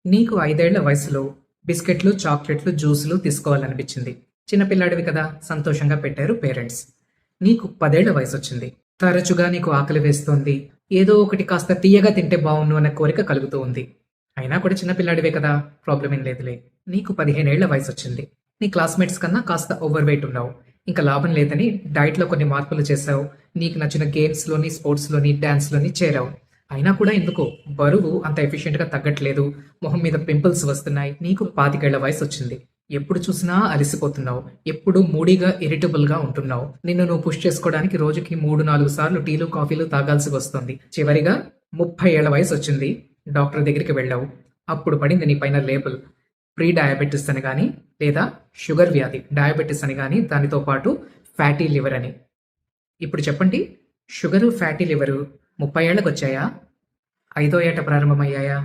నీకు 5 ఏళ్ల వయసులో బిస్కెట్లు, చాక్లెట్లు, జ్యూసులు తీసుకోవాలనిపించింది. చిన్నపిల్లాడివి కదా! సంతోషంగా పెట్టారు పేరెంట్స్. నీకు 10 ఏళ్ల వయసొచ్చింది. తరచుగా నీకు ఆకలి వేస్తోంది. ఏదో ఒకటి కాస్త తియ్యగా తింటే బావున్ను అన్న కోరిక కలుగుతూ ఉంది. అయినా కూడా చిన్నపిల్లాడివే కదా! ప్రాబ్లమ్ ఏం లేదులే. నీకు 15 ఏళ్ల వయసొచ్చింది. నీ క్లాస్‌మేట్స్ కన్నా కాస్త ఓవర్ వెయిట్ ఉన్నావు. ఇంక లాభం లేదని డైట్‌లో కొన్ని మార్పులు చేశావు. నీకు నచ్చిన గేమ్స్‌లోని, స్పోర్ట్స్‌లోని, డాన్స్‌లోని చేరావు. అయినా కూడా ఎందుకో బరువు అంత ఎఫిషియెంట్‌గా తగ్గట్లేదు. మొహం మీద పింపుల్స్ వస్తున్నాయి. నీకు 25 ఏళ్ల వయసొచ్చింది. ఎప్పుడు చూసినా అలసిపోతున్నావు. ఎప్పుడూ మూడీగా, ఇరిటబుల్‌గా ఉంటున్నావు. నిన్ను నువ్వు పుష్ చేసుకోవడానికి రోజుకి 3, 4 సార్లు టీలు, కాఫీలు తాగాల్సి వస్తోంది. చివరిగా 30 ఏళ్ల వయసొచ్చింది. డాక్టర్ దగ్గరికి వెళ్ళావు. అప్పుడు పడింది నీ పైన లేబుల్. ప్రీ డయాబెటిస్ అని గాని, లేదా షుగర్ వ్యాధి డయాబెటిస్ అని గాని, దానితో పాటు ఫ్యాటీ లివర్ అని. ఇప్పుడు చెప్పండి, షుగరు, ఫ్యాటీ లివరు 30 ఏళ్లకొచ్చాయా? ఐదో ఏట ప్రారంభమయ్యాయా?